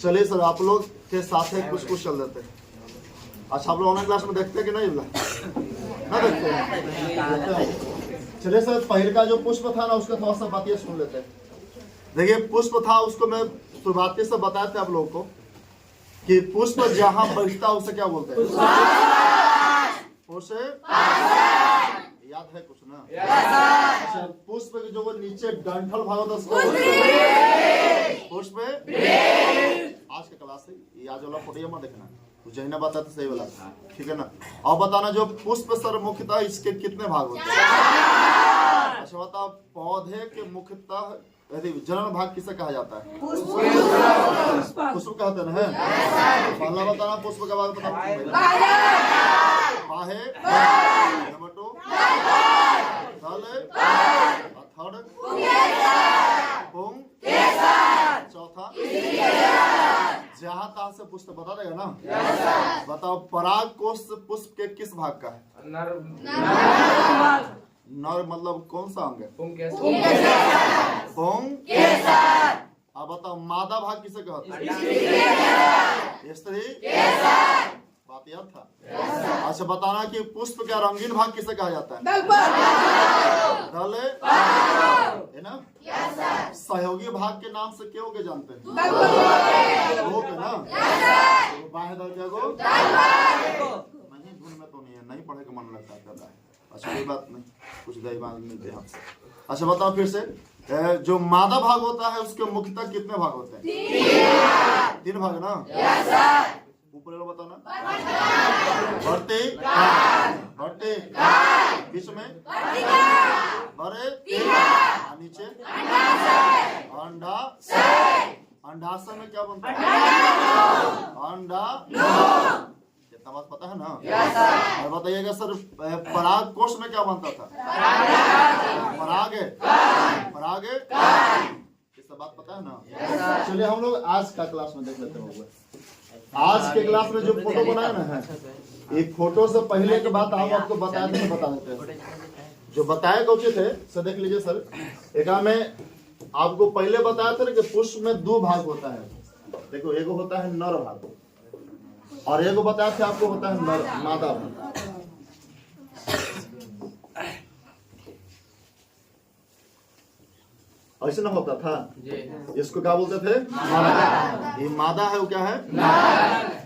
चलिए सर, आप लोग के साथ है कुछ चल देते हैं। अच्छा, आप लोग ऑनलाइन क्लास में देखते हैं कि नहीं? ना देखते हैं। चलिए सर, पहले का जो पुष्प था ना, उसका थोड़ा सा बातें सुन लेते हैं। देखिए, पुष्प था, उसको मैं शुरुआती से बताया था आप लोगों को कि पुष्प जहां बढ़ता उसे क्या बोलते हैं? उसे याद है कुछ ना? अच्छा, पुष्प के जो वो नीचे डंठल भाग होता है उसको पुष्प। आज के क्लास से ये आज वाला फोटो मत देखना, जैना बताया था सही वाला, ठीक है ना? और बताना जो पुष्प सर मुख्यतः इसके कितने भाग होते हैं? अच्छा बताओ, पौधे के मुख्यतः जनन भाग किसे कहा जाता है? पुष्प कहते हैं ना। पहला बताना पुष्प का भाग बताना। बाहे, नंबर 2 थर्ड पुंग, चौथा जहां तहां से पुष्प बता देगा ना। बताओ, पराग कोष पुष्प के किस भाग का है? नर मतलब कौन सा अंग है? पुंग। अब बताओ, मादा भाग किसे कहते हैं? स्त्री। बात याद था? अच्छा बताना कि पुष्प का रंगीन भाग किसे कहा जाता है? दल है ना। सहयोगी भाग के नाम से क्यों के जानते हैं? लोग है ना। बाह्य दल क्या गो? नहीं, धुन में तो नहीं है, नहीं पढ़े का मन लगता है। अच्छा कोई बात नहीं, कुछ दही मिलते हैं आपसे। अच्छा बताओ फिर से, जो मादा भाग होता है उसके मुख्यतः कितने भाग होते हैं? 3 भाग ना। ऊपर वाला बताना। भरते, बीच में भरे, नीचे अंडा। अंडाशय में क्या बनता है? अंडा। कितना बात पता है ना? और बताइएगा सर, पराग कोष में क्या बनता था? पराग। ये सब बात पता है ना? चलिए हम लोग आज का क्लास में देख लेते हैं। आज के क्लास में जो फोटो बनाया ना है, एक फोटो से पहले के बात आप आपको बताया थे, बता देते हैं। जो बताया कौचे थे सर, देख लीजिए सर। एक में आपको पहले बताया था कि पुष्प में 2 भाग होता है। देखो, एक होता है नर भाग और एक बताया था आपको होता है नर मादा भाग। ऐसे ना होता था? इसको क्या बोलते थे? मादा। ये मादा है, वो क्या है?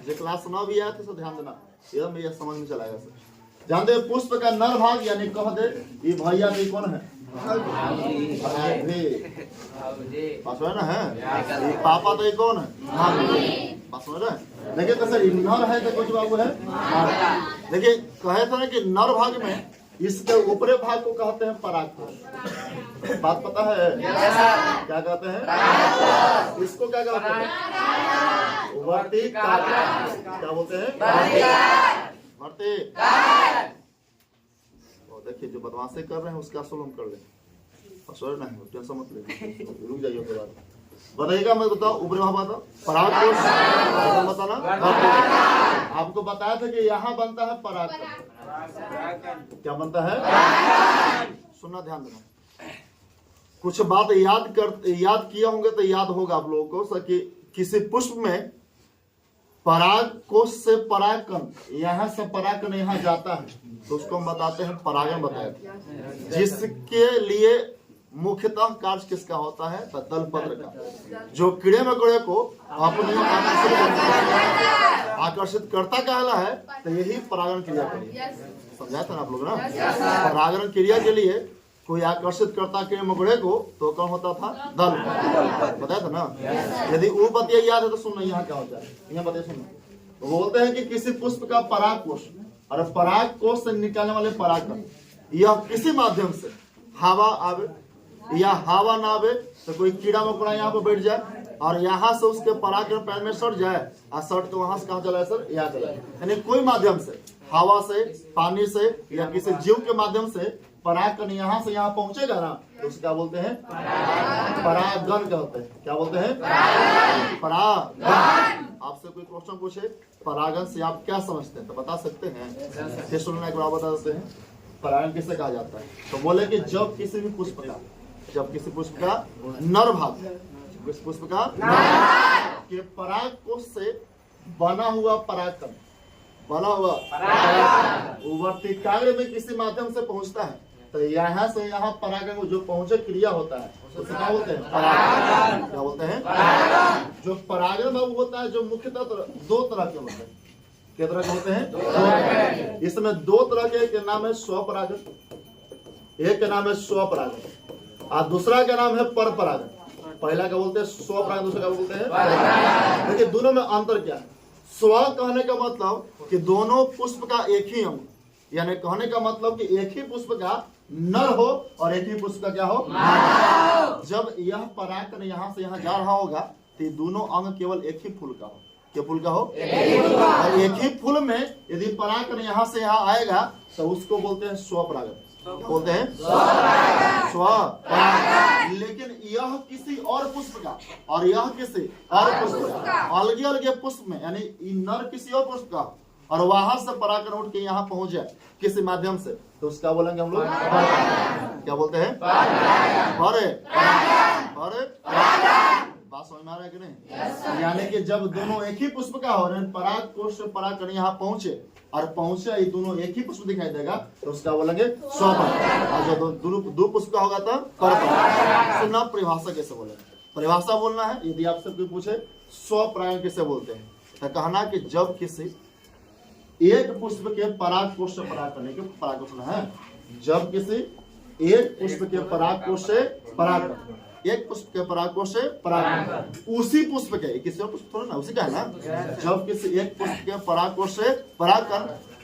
जो क्लास 9 भी आया था, सो ध्यान देना, ये समझ में चलाएगा सर। जानते हैं पुष्प का नर भाग यानी कह दे ये भैया भी कौन है? ना है। ये पापा तो ये कौन है? बात समझ रहे हैं? देखिए तो सर, नर है तो कुछ बाबू है। देखिए कहे थे ना कि नर भाग में इसके ऊपरी भाग को कहते हैं पराग। बात पता है? क्या कहते हैं? इसको क्या कहते हैं? वर्तिकार। क्या बोलते हैं? वर्तिकार। देखिए, जो बदमाशी कर रहे हैं उसका असुल हम कर लें। असुल नहीं, टेंशन मत ले, रुक जाइए के बाद बताइएगा। मैं बताओ, ऊपरी भाग बताओ, पराग कोष बताना। आपको बताया था कि यहाँ बनता है पराग। क्या बनता है? सुनना, ध्यान देना। कुछ बात याद किए होंगे तो याद होगा आप लोगों को सर कि किसी पुष्प में पराग कोष से परागकण, यहाँ से परागकण यहाँ जाता है तो उसको हम बताते हैं परागण बताया था। जिसके लिए मुख्यतः कार्य किसका होता है? दल पत्र का। जो कीड़े मकोड़े को अपने आकर्षित करता कहला है, तो यही परागण क्रिया के लिए समझाया था ना आप लोग ना। परागण क्रिया के लिए कोई आकर्षित करता कीड़े मकोड़े को तो कौन होता था? दल। बताया था ना। यदि वो बतिया याद है तो सुनना, यहाँ क्या होता है, यहाँ बताइए सुनना। बोलते हैं कि किसी पुष्प का पराग कोष और पराग कोष से निकालने वाले परागकण, यह किसी माध्यम से हवा आवे या हवा ना आवे तो कोई कीड़ा मकोड़ा यहाँ पे बैठ जाए और यहाँ से उसके परागकण पैर में सट जाए और सट तो वहां से कहाँ चला सर? यहाँ चला। यानी कोई माध्यम से, हवा से, पानी से या किसी जीव के माध्यम से परागकण यहाँ से यहाँ पहुंचेगा ना तो उसको क्या बोलते हैं? परागण कहते हैं। क्या बोलते हैं? परागण। आपसे कोई क्वेश्चन पूछे परागण से आप क्या समझते हैं तो बता सकते हैं? सुनना एक बार बता देते हैं। परागण किसे कहा जाता है? तो बोले कि जब किसी भी पुष्प का नर भाग, पुष्प का कि पराग कोश से बना हुआ परागकण, बना हुआ वर्तिकाग्र में किसी माध्यम से पहुंचता है, तो यहाँ से यहाँ परागण जो पहुंचे क्रिया होता है तो क्या बोलते हैं? परागण। क्या बोलते हैं? जो परागण भाव होता है जो मुख्यतः दो तरह के होते हैं। कितने तरह के होते हैं? इसमें दो तरह के नाम है स्वपरागण, एक का नाम है स्वपरागण और दूसरा का नाम है परपरागण। पहला क्या बोलते हैं? स्वपरागण, दूसरा क्या बोलते हैं? देखिए दोनों में अंतर क्या है? स्व कहने का मतलब कि दोनों पुष्प का एक ही अंग, यानी कहने का मतलब कि एक ही पुष्प का नर हो और एक ही पुष्प का क्या हो? जब यह परागकण यहाँ से यहाँ जा रहा होगा तो ये दोनों अंग केवल एक ही फूल का हो। क्या फूल का हो? और एक ही फूल में यदि परागकण यहाँ से यहाँ आएगा तो उसको बोलते हैं स्वपरागण। बोलते हैं स्वपरागण। लेकिन यह किसी और पुष्प का और यह किसी और पुष्प का, अलग अलग पुष्प में, यानी नर किसी और पुष्प का और वहां से परागकण उठ के यहाँ पहुंच जाए किसी माध्यम से, तो उसका बोलेंगे हम लोग क्या बोलते हैं? बात समझ में आ रहा है कि नहीं? यानी कि जब दोनों एक ही पुष्प का हो, पराग कोश से परागकण यहाँ पहुंचे और पहुंचे ये दोनों एक ही पुष्प दिखाई देगा तो उसका बोलेंगे स्वपरागण। और जब दो पुष्प का होगा तो परपरागण। सुनना परिभाषा कैसे बोले? परिभाषा बोलना है। यदि आपसे कोई पूछे स्वपरागण कैसे बोलते हैं तो कहना कि जब किसी एक पुष्प के पराग कोश से पराग करने के परागकोश है, जब किसी एक पुष्प के पराग कोश से पराग, एक पुष्प के पराग कोश से पराग, उसी पुष्प के, किसी और पुष्प थोड़ा ना, उसी का है ना, जब किसी एक पुष्प के पराग कोश से पराग कर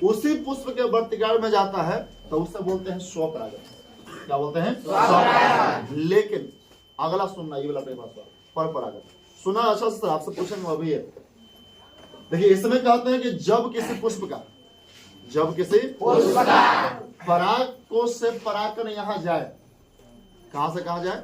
उसी पुष्प के वर्तिकाग्र में जाता है तो उसे बोलते हैं स्वपरागण। क्या बोलते हैं? स्वपरागण। लेकिन अगला सुनना, ये वाला परिभाषा परपरागण सुना अच्छा से, आपसे पूछेंगे अभी है। देखिए इसमें कहते हैं कि जब किसी पुष्प का पराग कोश से परागकण यहाँ जाए, कहां से कहां जाए?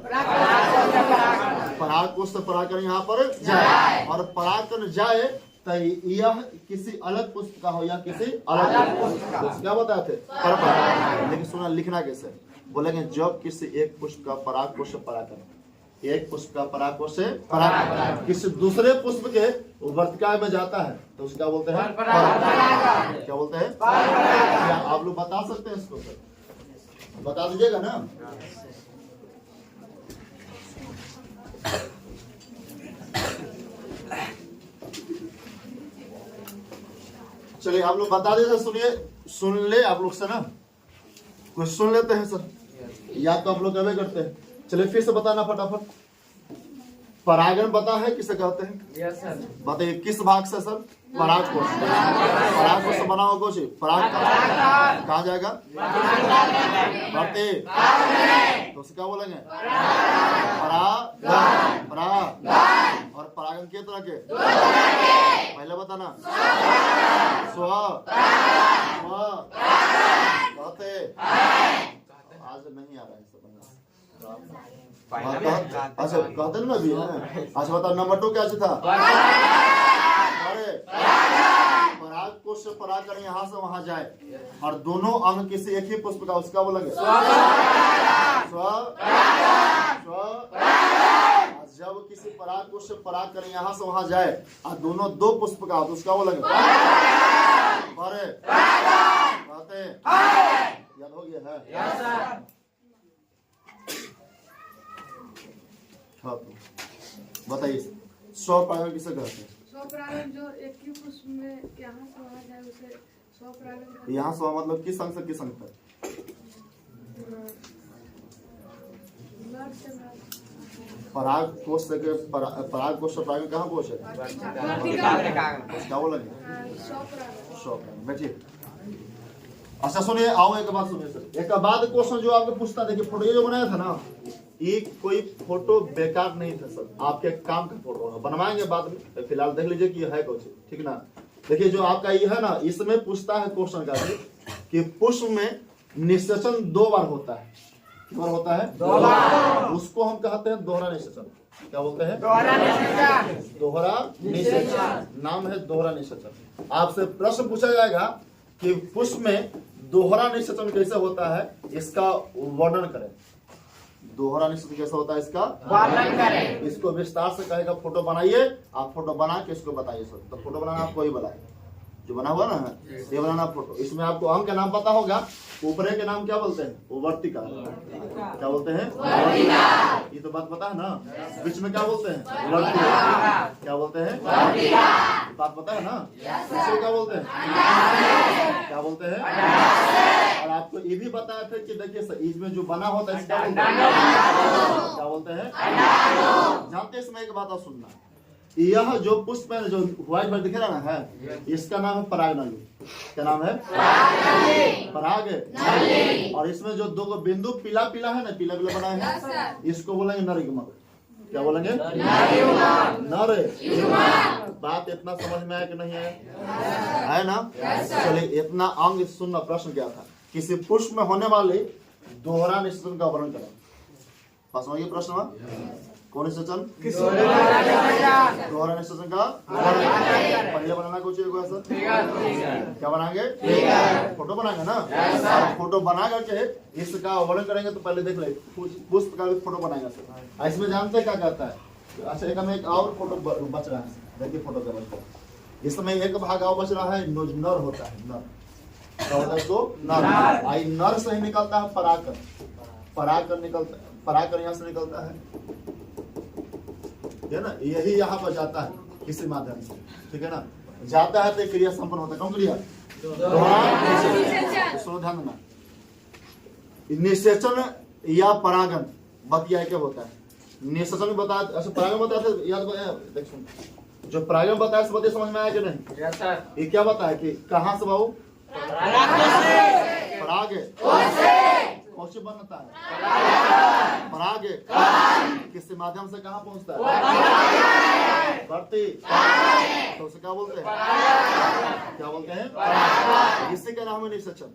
पराग कोश से परागकण यहाँ पर जाए और परागकण जाए तो यह किसी अलग पुष्प का हो या किसी अलग पुष्प, क्या बताए थे? परपरागण। लेकिन सुना लिखना कैसे? बोलेंगे जब किसी एक पुष्प का पराग कोश से परागकण, एक पुष्प का पराग कोश से पराग किसी दूसरे पुष्प के वर्तिकाग्र में जाता है तो उसका बोलते हैं परपरागण। क्या बोलते हैं? क्या आप लोग बता सकते हैं इसको? सर बता दीजिएगा ना। चलिए आप लोग बता दीजिए। सुनिए, सुन ले आप लोग से ना, कुछ सुन लेते हैं सर, या तो आप लोग कभी करते हैं। चलिए फिर से बताना फटाफट। परागण पता है किसे कहते हैं? Yes sir. बताइए किस भाग से सर? पराग कोश। पराग कोश से बना हुआ कुछ पराग कहाँ जाएगा? बढ़ते तो उसे क्या बोलेंगे? परागण। पराग और परागण के तरह के पहले बताना। स्व आज नहीं आ रहा है अच्छा कहते ना भी है। अच्छा बताओ नंबर 2 क्या था? अरे पराग कोश से परागकण यहाँ से वहां जाए और दोनों अंग किसी एक ही पुष्प का, उसका बोलेंगे जब किसी पराग कोश से परागकण यहाँ से वहां जाए और दोनों दो पुष्प का, तो उसका बोलेंगे याद हो गया है? हाँ बताइए स्वपरागण किसे कहते हैं? स्वपरागण जो एक ही पुष्प में यहाँ से वहाँ जाए उसे स्वपरागण। यहाँ से मतलब किस अंग से किस अंग तक? पराग कोश से पराग कोश से परागकण कहाँ पहुँचे? क्या बोलेंगे? स्वपरागण। बैठिए। अच्छा सुनिए, आओ एक बात सुनिए सर। एक बाद क्वेश्चन जो आपको पूछता, देखिए फोटो ये जो बनाया था ना, ये कोई फोटो बेकार नहीं था सर, आपके काम का फोटो है, बनवाएंगे बाद में। फिलहाल देख लीजिए कि है कुछ, ठीक ना। देखिए जो आपका ये है ना, इसमें पूछता है क्वेश्चन का कि पुष्प में निषेचन 2 बार होता है। कितनी बार होता है? 2 बार। उसको हम कहते हैं दोहरा निषेचन। क्या बोलते हैं? दोहरा निषेचन। नाम है दोहरा निषेचन। आपसे प्रश्न पूछा जाएगा कि पुष्प में दोहरा निषेचन कैसे होता है, इसका वर्णन करें। दोहरा निश्चित कैसा होता है इसका वर्णन करें। इसको विस्तार से कहेगा फोटो बनाइए, आप फोटो बना के इसको बताइए सर। तो फोटो बनाना आपको ही बनाए, जो बना हुआ ना ये बनाना फोटो। इसमें आपको अंग का नाम पता होगा, ऊपरे के नाम क्या बोलते हैं, वो वर्तिका, क्या बोलते हैं, ये तो बात पता है ना। बीच में क्या बोलते हैं, वर्तिका, क्या बोलते हैं, बात पता है ना। इसको क्या बोलते हैं, क्या बोलते हैं। और आपको ये भी बताया था कि देखिए सर, इसमें जो बना होता है इसका क्या बोलते हैं, जानते हैं। इसमें एक बात और सुनना, यह जो पुष्प है जो व्हाइट में दिख रहा है, इसका नाम है परागनली। क्या नाम है, पराग। और इसमें जो दो बिंदु पीला पीला है ना, पीला पीला बना है, इसको बोलेंगे नरयुग्मक। क्या बोलेंगे, नर। बात इतना समझ में आया कि नहीं है ना। चलिए इतना अंग सुनना। प्रश्न क्या था, किसी पुष्प में होने वाले दोहरा निषेचन का वर्णन करें। पास समझिए प्रश्न, कौन निषेचन, दोहरा निषेचन का पहले बनाना कुछ सर, क्या बनाएंगे, फोटो बनाएंगे ना। और फोटो बना करके इसका वर्णन करेंगे। तो पहले देख ले पुष्प का फोटो बनाएगा सर। इसमें जानते हैं क्या कहता है। अच्छा एक हमें एक और फोटो बच रहा है, देखिए फोटो का बच रहा है। इसमें एक भाग और बच रहा है, नर होता है, नर क्या होता है इसको, नर। आई नर से ही निकलता है पराकर, पराकर निकलता है, पराकर यहाँ से निकलता है ना। यही यहाँ पर जाता है किसी माध्यम से, ठीक है ना। जाता है तो क्रिया संपन्न होता है। कौन क्रिया, सुनो ध्यान देना। निषेचन या परागन बतिया क्या होता है। निषेचन बताया, अच्छा परागन बताया था, याद देख सुन, जो परागन बताया से समझ में आया कि नहीं। ये क्या बताया कि कहाँ से बाबू, पराग कौन से बनता है, पराग किसके माध्यम से कहाँ पहुंचता है, बढ़ती, तो उसे क्या बोलते हैं, क्या बोलते हैं, इससे क्या नाम है, निषेचन।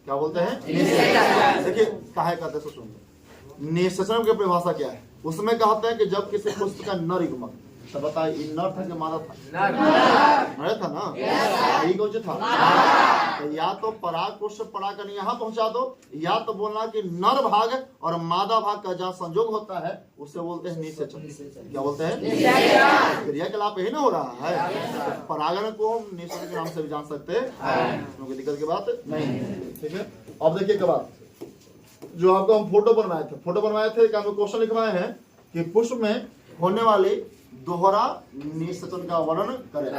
क्या बोलते हैं, देखिए काहे कहते हैं सुन। निषेचन की परिभाषा क्या है, उसमें कहते हैं कि जब किसी पुष्प का नर युग्मक, तो बताइए नर था कि मादा था, नर था ना, यही कौन था। तो या तो पराग पुष्प परागन यहाँ पहुंचा दो, या तो बोलना कि नर भाग और मादा भाग का जहाँ संयोग होता है उसे बोलते हैं निषेचन। क्या बोलते हैं, क्रिया के लाभ यही ना हो रहा है। तो परागन को हम निषेचन के नाम से भी जान सकते हैं, कोई दिक्कत की बात नहीं है, ठीक है। अब देखिए के बाद जो आपको हम फोटो बनवाए थे, क्वेश्चन लिखवाए हैं कि पुष्प में होने वाले दोहरा निषेचन का वर्णन करें।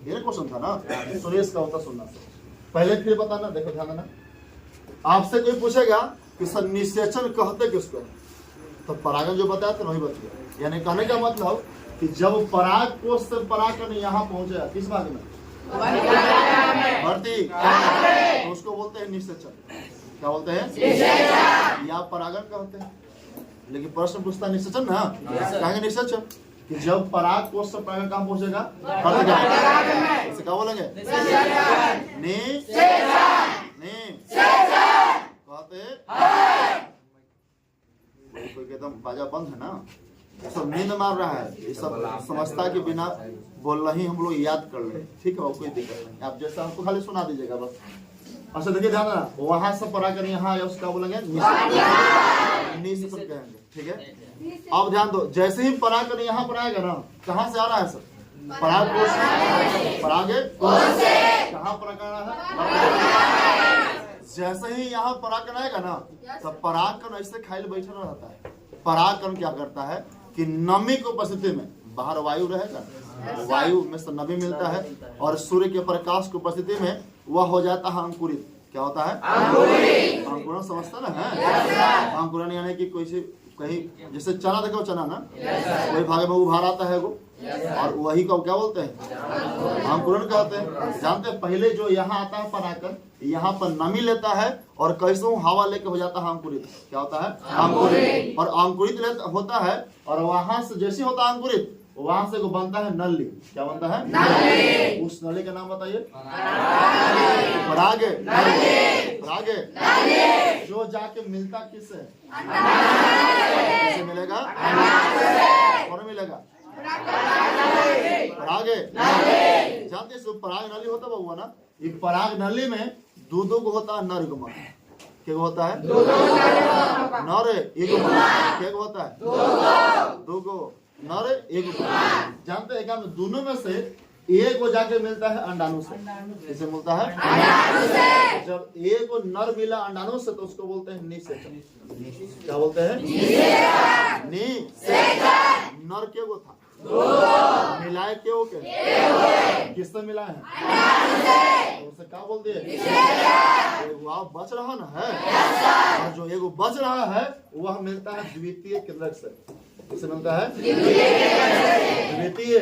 ये क्वेश्चन था ना, सुनिए इसका उत्तर सुनना। पहले फिर बताना, देखो ध्यान देना। आपसे कोई पूछेगा कि सर निषेचन कहते किसको, तो परागन जो बताया था वही बताइए। यानी कहने का मतलब कि जब पराग कोश से परागन यहाँ पहुंचेगा किस भाग में, भर्ती, तो उसको बोलते हैं निषेचन। क्या बोलते हैं, या परागन कहते हैं। लेकिन प्रश्न पूछता है निषेचन ना, कहेंगे निषेचन कि जब पराग कोश से परागन कहाँ पहुंचेगा, इसे क्या बोलेंगे, कहते एकदम बाजा बंद है ना, सब नींद मार रहा है, ये सब समझता के बिना बोल रही हम लोग याद कर ले, ठीक है, कोई दिक्कत नहीं। आप जैसा हमको खाली सुना दीजिएगा बस। अच्छा देखिए ध्यान देना, वहां से परागन यहाँ आया उसका बोलेंगे निषेचन कहेंगे, ठीक है। अब ध्यान दो, जैसे ही परागन यहाँ पर आएगा ना, कहाँ से आ रहा है सर, पराग कोश से, पराग कहाँ परागन है, जैसे ही यहाँ परागन आएगा ना, तब परागकण ऐसे खाली बैठा रहता है। परागकण क्या करता है कि नमी की उपस्थिति में, बाहर वायु रहेगा, वायु में से नमी मिलता है, और सूर्य के प्रकाश की उपस्थिति में वह हो जाता है अंकुरित। क्या होता है, अंकुरण समझता ना है। अंकुरण यानी कि कोई कहीं जैसे चना, देखो चना ना, वही भाग में उभार आता है वो, और वही को क्या बोलते हैं, अंकुरण कहते हैं। जानते हैं पहले जो यहाँ आता है परागकण, यहाँ पर नमी लेता है और कैसे हवा लेके हो जाता है अंकुरित। क्या होता है, अंकुरित। और अंकुरित होता है, और वहां से जैसे होता है अंकुरित, वहां से को बनता है नली। क्या बनता है, नली। उस नली का नाम बताइए, पराग। पराग जो जाके मिलता किससे, किससे मिलेगा, कौन मिलेगा, पराग। जानते पराग नली होता हुआ ना, ये पराग नली में दो को होता है नर युग्मक। क्या होता है? नर एगो क्या होता है? दो गो नर एगो। जानते हैं क्या? दोनों में से एक को जाके मिलता है अंडाणु से। किसे मिलता है? जब एक को नर मिला अंडाणु से तो उसको बोलते हैं निषेचन। क्या बोलते हैं? निषेचन। नर के वो था मिलाए क्यों के किससे मिला है? तो उसे क्या बोल दिए? एगो बच रहा ना है, और जो एगो बच रहा है वह मिलता है द्वितीय केंद्रक से। किसे मिलता है? द्वितीय।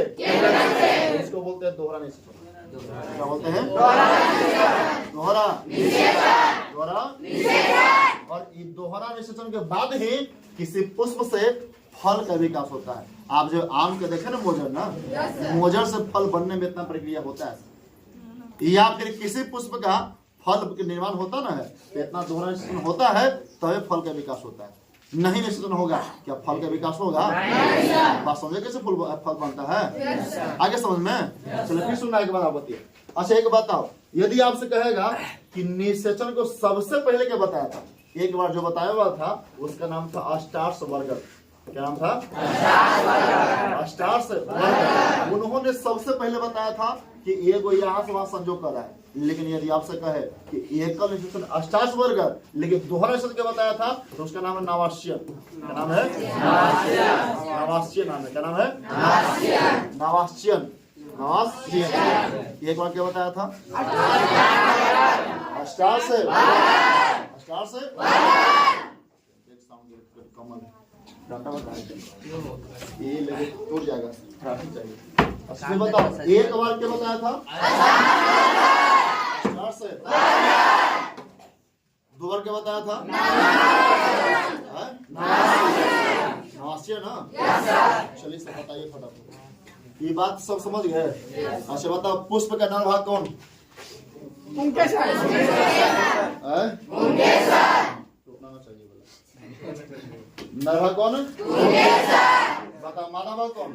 इसको बोलते हैं दोहरा निषेचन। क्या बोलते हैं? दोहरा निषेचन। और ये दोहरा निषेचन के बाद ही किसी पुष्प से फल का विकास होता है। आप जो आम के देखे ना मोजर ना, मोजर से फल बनने में इतना प्रक्रिया होता है, या फिर किसी पुष्प का फल के निर्माण होता ना है तो इतना दोहरा निषेचन होता है तभी फल का विकास होता है। नहीं निषेचन होगा क्या फल का विकास होगा? बात समझे कैसे फल बनता है? आगे समझ में चलो फिर सुनना एक बार आप बताइए। अच्छा एक बताओ, यदि आपसे कहेगा कि निषेचन को सबसे पहले क्या बताया था? एक बार जो बताया हुआ था उसका नाम था अस्टार्सबर्गर। क्या नाम था? अस्टार्सबर्गर। उन्होंने सबसे पहले बताया था कि एगो यहाँ से वहां संजोग कर रहा है। लेकिन यदि आपसे कहे कि एकल निषेचन अस्टार्सबर्गर लेकिन दोहरा निषेचन क्या बताया था तो उसका नाम है नावासियन। क्या नाम है? नावासियन नाम है। क्या नाम है? नावासियन। एक बार क्या बताया था? कमल डाटा बताया ये लगे टूट जाएगा, ट्रैफिक चाहिए। अच्छा बताओ एक बार क्या बताया था? दो बार क्या बताया था? नावासियन ना। चलिए सब बताइए फटाफट। ये बात सब समझ गए? अच्छा बताओ पुष्प का नर भाग कौन? नर भाग कौन? बताओ मादा भाग कौन?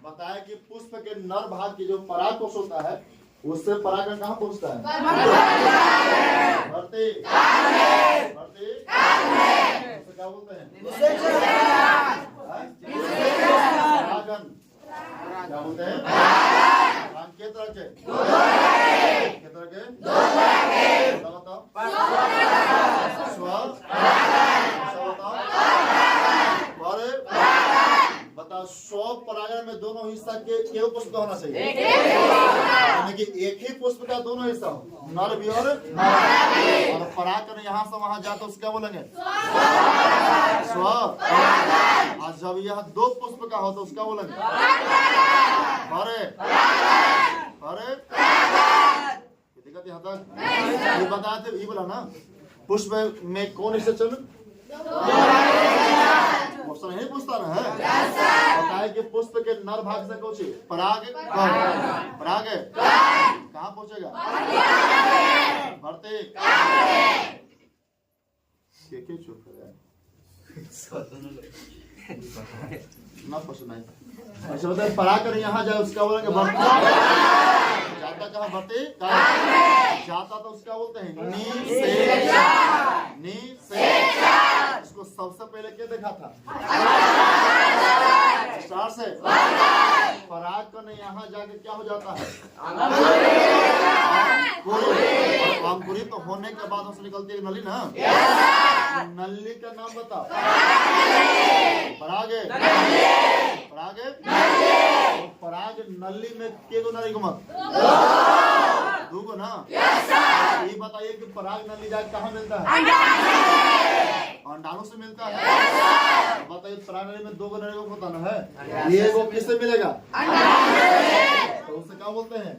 बताया कि पुष्प के नर भाग की जो परागकोश होता है उससे परागण कहाँ पहुँचता है? भर्ती। क्या बोलते हैं? क्या बोलते हैं? के तरह के बताओ। बताओ 100 परागण में दोनों हिस्सा के पुष्प का होना चाहिए, यानी कि एक ही पुष्प का दोनों हिस्सा हो, नर भी और परागण यहाँ से वहां जाते उसको क्या बोलेंगे? स्व। और जब यह 2 पुष्प का हो तो उसका बोलेंगे दिक्कत यहाँ तक ये बताए थे। ये बोला ना पुष्प में कौन निषेचन? क्वेश्चन नहीं पूछता ना है। बताए कि पुष्प के नर भाग से कौन सी पराग कहाँ पहुंचेगा? भर्ती। चुप ना पसंद नहीं। अच्छा बताए पराग यहाँ जाए उसका बोलेंगे भर्ती। जाता कहाँ? भर्ती जाता तो उसका बोलते हैं निषेचन। इसको सबसे पहले क्या देखा था? स्टार से। परागकण यहाँ जाके क्या हो जाता है? अंकुरित तो होने के बाद उससे निकलती है नली ना। नली का नाम बताओ। पराग पराग नली में केगो नली घुमत? 2 गो ना। ये बताइए कि पराग नली जाके कहाँ मिलता है? अंडाणु से मिलता है। बताइए पराग नली में 2 गो नली होता ना है, ये वो किससे मिलेगा? तो उसे क्या बोलते हैं?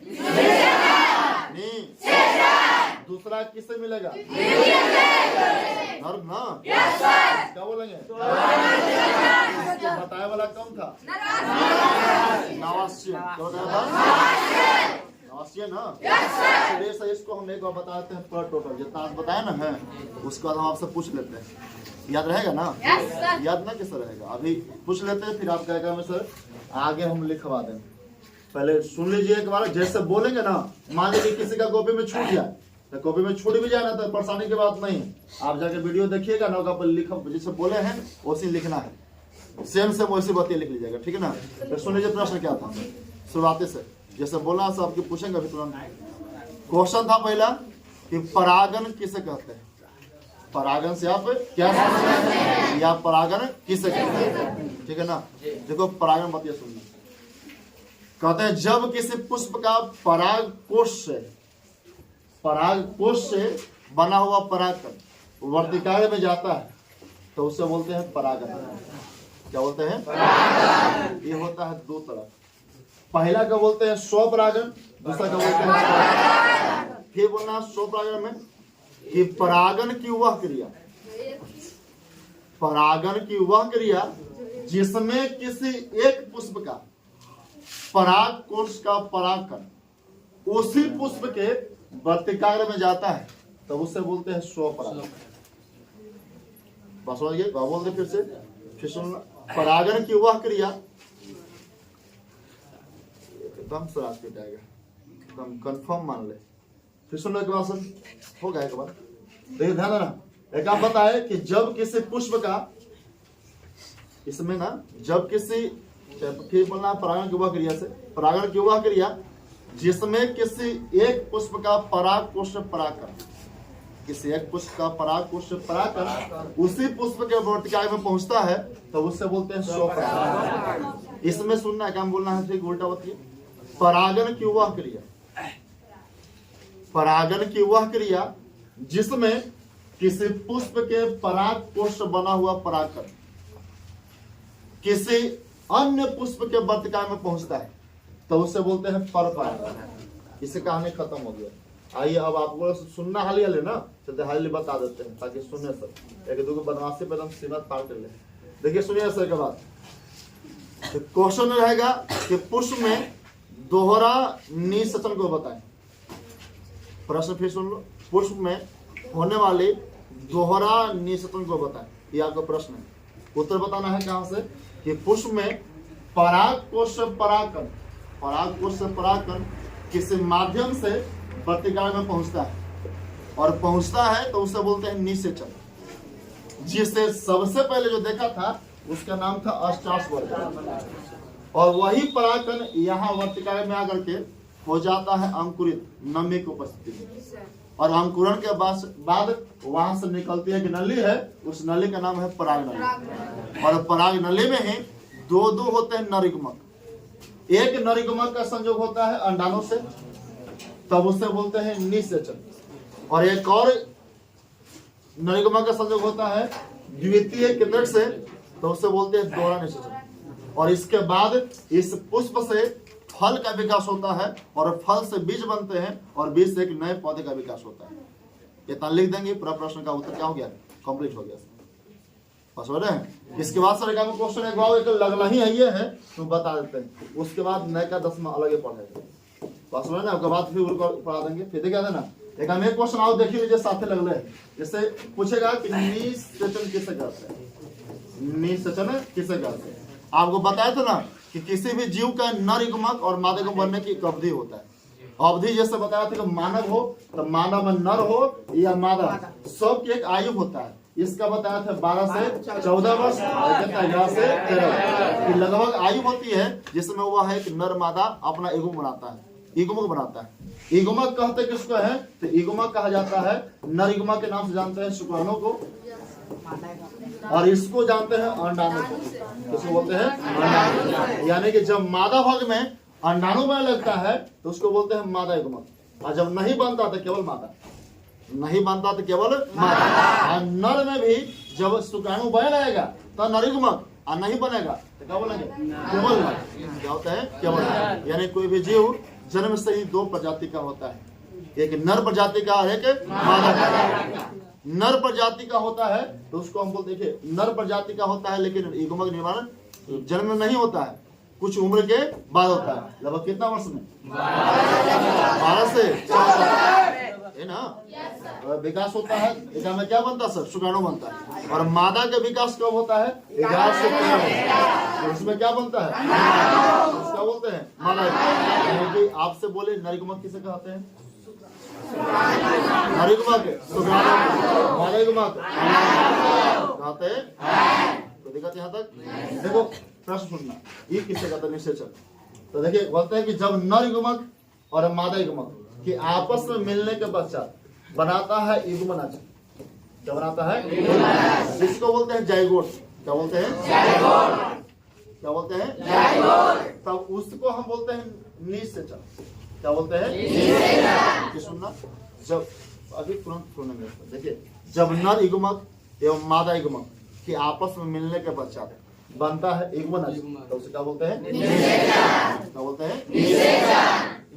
दूसरा किससे मिलेगा? नर्व ना। क्या बोलेंगे? बताया वाला कौन था? नावासियन। नावासियन ना। चलिए इसको हम एक बार बताते हैं पर टोटल जितना आप बताया ना है उसके बाद हम आपसे पूछ लेते हैं। याद रहेगा ना? याद ना कैसे रहेगा? अभी पूछ लेते हैं फिर आप क्या कहेंगे सर आगे हम लिखवा देंगे। पहले सुन लीजिए एक बार, जैसे बोलेंगे ना, मान लीजिए किसी का गोभी में छूट जाए तो कॉपी में छूट भी जाए ना तो परेशानी की बात नहीं है। आप जाके वीडियो देखिएगा ना, पर लिखा जैसे बोले हैं वैसे लिखना है, सेम वैसे बातें लिख लीजिएगा, ठीक है ना। तो सुन लीजिए प्रश्न क्या था शुरुआती से, जैसे बोलना सब आपके पूछेंगे अभी तुरंत। क्वेश्चन था पहला कि परागन किसे कहते हैं। परागन से आप क्या समझते हैं या परागन किसे कहते हैं, ठीक है ना। देखो परागन बताइए, सुनना। कहते हैं जब किसी पुष्प का परागकोश से बना हुआ परागकण वर्तिकाग्र में जाता है तो उसे बोलते हैं परागन। क्या बोलते हैं? परागन। ये होता है दो तरह, पहला का बोलते हैं स्वपरागन, दूसरा का बोलते हैं परागन। फिर बोलना स्वपरागन में कि परागन की वह क्रिया जिसमें किसी एक पुष्प का परागकोश का परागकण उसी पुष्प के वर्तिकाग्र में जाता है तो उसे बोलते हैं स्वपरागन। बस समझ गए? बोलते फिर सुनना। परागन की वह क्रिया, एकदम सराज पे जाएगा, एकदम कंफर्म मान ले। फिर सुनने के बाद सुन हो गया एक बार, देखिए ध्यान देना। एक आप बताए कि जब किसी पुष्प का, इसमें ना जब किसी, फिर बोलना परागन की वह क्रिया से, परागन की वह क्रिया जिसमें किसी एक पुष्प का परागकोश से परागकण, किसी एक पुष्प का परागकोश से परागकण उसी पुष्प के वर्तिकाग्र में पहुंचता है तो उससे बोलते हैं स्वपरागन। इसमें सुनना क्या बोलना है, ठीक उल्टा बताइए। परागन की वह क्रिया जिसमें किसी पुष्प के परागकोश से बना हुआ परागकण किसी अन्य पुष्प के वर्तिकाग्र में पहुंचता है तो उसे बोलते हैं परपरागन। इससे कहानी खत्म हो गया। आइए अब आपको सुनना हाली हाली ना, चलते हाली बता देते हैं ताकि सुने सब, एक दो बदमाशी पे एकदम सीमा पार कर ले। देखिए सुनिए सर के बाद क्वेश्चन रहेगा कि पुष्प में दोहरा निषेचन को बताएं। प्रश्न फिर सुन लो, पुष्प में होने वाले दोहरा निषेचन को बताएं, ये आपका प्रश्न है। उत्तर बताना है कहां से कि पुष्प में परागकोश से परागकण किसी माध्यम से वर्तिकाग्र में पहुंचता है, और पहुंचता है तो उसे बोलते हैं निषेचन। जिसे सबसे पहले जो देखा था उसका नाम था अष्टाश्वर्य, और वही परागकण यहाँ वर्तिकाग्र में आकर के हो जाता है अंकुरित नमी की उपस्थिति में, और अंकुरण के बाद वहां से निकलती है कि नली है, उस नली का नाम है पराग नली। और पराग नली में ही दो होते हैं नरयुग्मक। एक नरयुग्मक का संयोग होता है अंडाणु से, तब उसे बोलते हैं निषेचन, और एक और नरयुग्मक का संयोग होता है द्वितीय केंद्रक से, तो उसे बोलते हैं दोहरा निषेचन। और इसके बाद इस पुष्प से फल का विकास होता है, और फल से बीज बनते हैं, और बीज से एक नए पौधे का विकास होता है। इतना लिख देंगे, पूरा प्रश्न का उत्तर क्या हो गया, कंप्लीट हो गया। बस हो रहे हैं। इसके बाद सर एक क्वेश्चन एक लगना ही है, ये है तो बता देते हैं। उसके बाद नए का 10वां अलग ही पढ़ेगा। बस हो ना, उसके बाद फिर पढ़ा देंगे। फिर देखा था ना, एक हम एक क्वेश्चन आओ देखिए लीजिए साथे लगले, जैसे पूछेगा कि निषेचन किसे कहते हैं। निषेचन किसे कहते हैं? आपको बताया था ना कि किसी भी जीव का नरयुग्मक और मादायुग्मक बनने की एक अवधि होता है। अवधि जैसे बताया था कि मानव हो तो मानव में नर हो या मादा, सबकी एक आयु होता है। इसका बताया था 12 से 14 वर्ष, 11 से 13 की लगभग आयु होती है, जिसमें वह है कि नर मादा अपना युग्मक बनाता है। युग्मक कहते किसको है, तो युग्मक कहा जाता है नरयुग्मक के नाम से जानते हैं शुक्राणु को, और इसको जानते हैं अंडाणु को। किसको बोलते हैं? अंडाणु। यानी कि जब मादा भाग में अंडाणु बनने लगता है तो उसको बोलते हैं मादा युग्मक, और जब नहीं बनता तो केवल मादा, नहीं बनता तो केवल मादा। और नर में भी जब शुक्राणु बन रहेगा तो नरयुग्मक, और नहीं बनेगा तो क्या बोलेंगे? केवल नर। क्या होता है? केवल नर। यानी कोई भी जीव जन्म से ही दो प्रजाति का होता है, एक नर प्रजाति का और एक मादा का। नर प्रजाति का होता है तो उसको हम बोलते, देखिए नर प्रजाति का होता है लेकिन युग्मक निर्माण जन्म में नहीं होता है, कुछ उम्र के बाद होता है। लगभग कितना वर्ष में? 12 से 14 है ना। विकास होता है, एक में क्या बनता है सर? शुक्राणु बनता है। और मादा का विकास कब होता है? 11 से 13। उसमें क्या बनता है? उसका बोलते हैं मादा। आपसे बोले नरयुग्मक किसे कहते हैं? नरिगमक शुक्राणु, मादायुग्मक कहते तो दिक्कत यहाँ तक। देखो प्रश्न सुनना, ये किससे कहते हैं निषेचन। तो देखिए बोलते हैं कि जब नरयुग्मक और मादायुग्मक कि आपस में मिलने के पश्चात बनाता है युग्मनज। क्या बनाता है? जिसको बोलते हैं जाइगोट। क्या बोलते हैं? क्या बोलते हैं? तब उसको हम बोलते हैं निषेचन। क्या बोलते हैं? कि सुनना, जब अभी तुरंत सुनेंगे। देखिए जब नर युग्मक एवं मादा युग्मक कि आपस में मिलने के पश्चात बनता है युग्मनज, तो उसे क्या बोलते हैं? क्या बोलते हैं?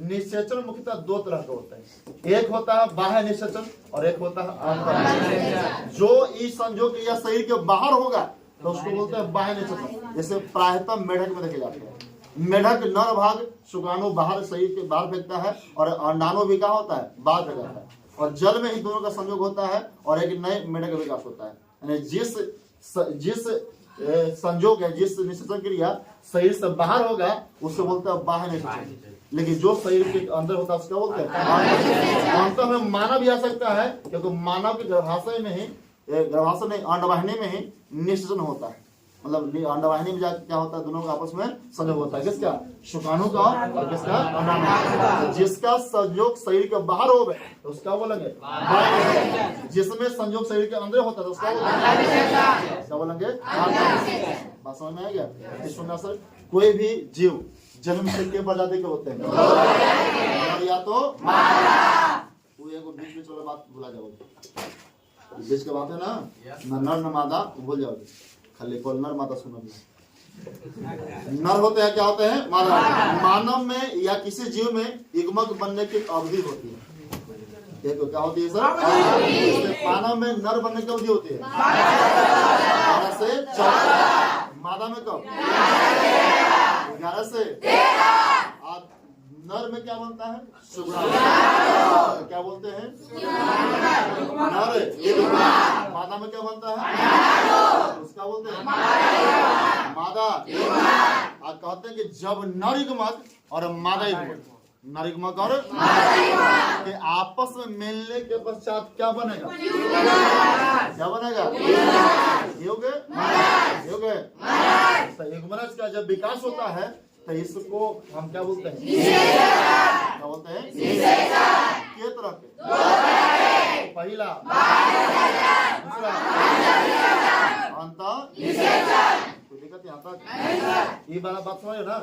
निषेचन मुख्यतः दो तरह का होता है। एक होता है बाह्य निषेचन और एक होता है अंतः। जो इस संजोग या शरीर के बाहर होगा तो उसको बोलते हैं बाह्य निषेचन। जैसे प्रायतः मेढक में देखे जाते हैं, मेढक नर भाग शुक्राणु बाहर शरीर के बाहर फेंकता है और अंडाणु भी क्या होता है? बाहर फेंकता है। और जल में ही दोनों का संयोग होता है और एक नए मेढक का विकास होता है। यानी जिस संयोग है, जिस निषेचन क्रिया शरीर से बाहर होगा उससे बोलते हैं बाह्य निषेचन। लेकिन जो शरीर के अंदर होता है उसका बोलते हैं अंत में मानव भी आ सकता है, क्योंकि मानव के गर्भाशय में ही, गर्भाशय नहीं अंडवाहिनी में ही निषेचन होता है। मतलब अंडवाहिनी में जाकर क्या होता है? दोनों का आपस में संयोग होता है। किसका? शुक्राणु का और किसका? अंडाणु। तो जिसका संयोग शरीर के बाहर हो गए तो उसका बोलेंगे। जिसमें संयोग शरीर के अंदर होता है तो उसका क्या बोलेंगे? बात समझ में आ गया? सुनना सर, कोई भी जीव जन्म से के प्रजाति के होते हैं, या तो वो एगो बीच वाला बात भूला जाओगे। बीच का बात है ना, नर न मादा भूल जाओगे, खाली कोल नर मादा सुनो। नर होते हैं, क्या होते हैं? मादा। मानव में या किसी जीव में युग्मक बनने की अवधि होती है। एक क्या होती है सर? मानव में नर बनने की अवधि होती है 12 से 14। मादा में कब? 11 से 13। नर में क्या बनता है? शुक्राणु। क्या बोलते हैं? नर। मादा में क्या बनता है? उसका बोलते हैं मादा। आप कहते हैं कि जब नर युग्मक और मादा युग्मक, नर युग्मक और के आपस में मिलने के पश्चात क्या बनेगा? क्या बनेगा? युग्मनज का जब विकास होता है तो इसको हम क्या बोलते हैं? क्या बोलते हैं? के तरह के? पहला, दूसरा, अंत। दिक्कत यहाँ तक ये वाला बात समझ ना।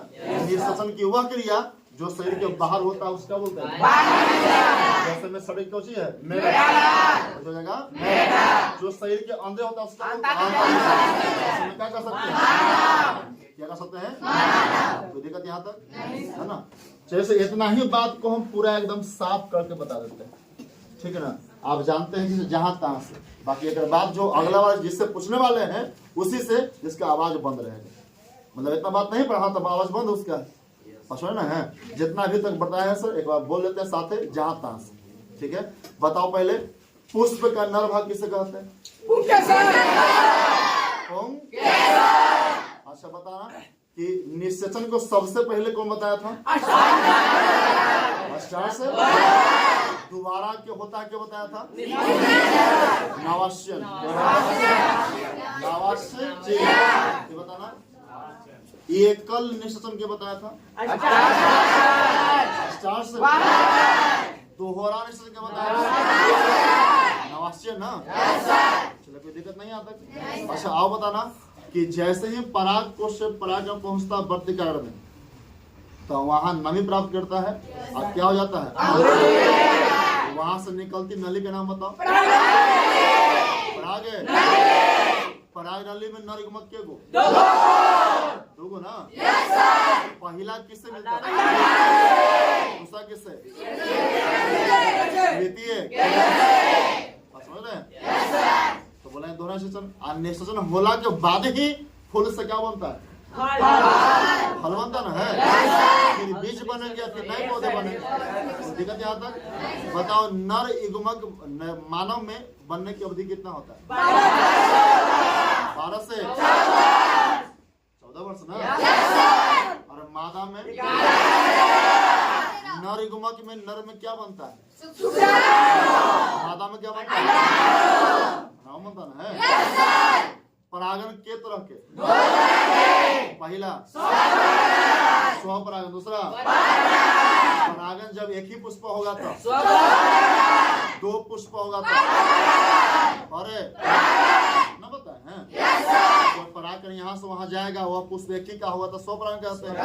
निषेचन की वह क्रिया जो शरीर के बाहर होता है उसका बोलते हैं। जैसे में शरीर कौन सी है? मेढक। जो जगह जो शरीर के अंदर होता है उसका बोलते हैं। क्या कर सकते हैं? क्या कर सकते हैं? कोई दिक्कत यहाँ तक है ना। जैसे इतना ही बात को हम पूरा एकदम साफ करके बता देते हैं, ठीक है ना। आप जानते हैं कि जहां तहां से, बाकी अगर बात जो अगला बार जिससे पूछने वाले हैं उसी से जिसका आवाज बंद रहेगा। मतलब इतना बात नहीं पढ़ा तब आवाज बंद उसका पसंद ना है। जितना अभी तक बताया है सर एक बार बोल लेते हैं साथ ही, जहां तहां से, ठीक है। बताओ पहले पुष्प का नर भाग किसे कहते हैं? अच्छा बताना कि निषेचन को सबसे पहले कौन बताया था? अष्टांग से। दोबारा क्या होता है? क्या बताया था? नवाश्यन। नवाश्य ये बताना। ये कल निषेचन क्या बताया था? अष्टांग से। दोहरा निषेचन क्या बताया था? नवाश्य ना। चलो कोई दिक्कत नहीं आता। अच्छा आओ बताना कि जैसे ही पराग कोश से परागण पहुंचता वर्तिकारण में तो वहां नमी प्राप्त करता है और क्या हो जाता है? वहां से निकलती नली का नाम बताओ। पराग। पराग नली में नर युग्मक के गो? दो गो ना। पहला किससे मिलता है? दूसरा किससे? द्वितीय। समझ रहे हैं? तो बोला दोहरा निषेचन। निषेचन होला के बाद ही फूल से क्या बनता है? फल बनता ना है। फिर बीज बनेंगे फिर नए पौधे बनेंगे। दिक्कत यहाँ तक बताओ। नर युग्मक मानव में बनने की अवधि कितना होता है? 12 से 14 वर्ष ना। और मादा में नर युग्मक मधुमक्खी में नर में क्या बनता है? मादा में क्या बनता है? हाँ बनता ना है। परागन के तरह के? पहला स्वपरागन, दूसरा परागन जब एक ही पुष्प होगा तो, दो पुष्प होगा तो, अरे न बताए हैं। जब परागन यहाँ से वहां जाएगा वह पुष्प एक ही का होगा तो स्वपरागन कहते हैं।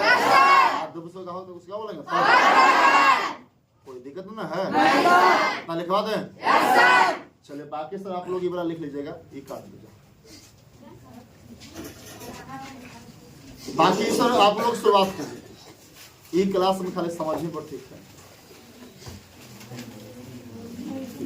दो पुष्प का होगा तो उसका बोलेंगे। कोई दिक्कत ना है ना? लिखवा दें। चलिए बाकी सर आप लोग ये बड़ा लिख लीजिएगा, ये काट लीजिएगा। बाकी सर आप लोग शुरुआत कीजिए, ई क्लास में खाली समझने पर ठीक है।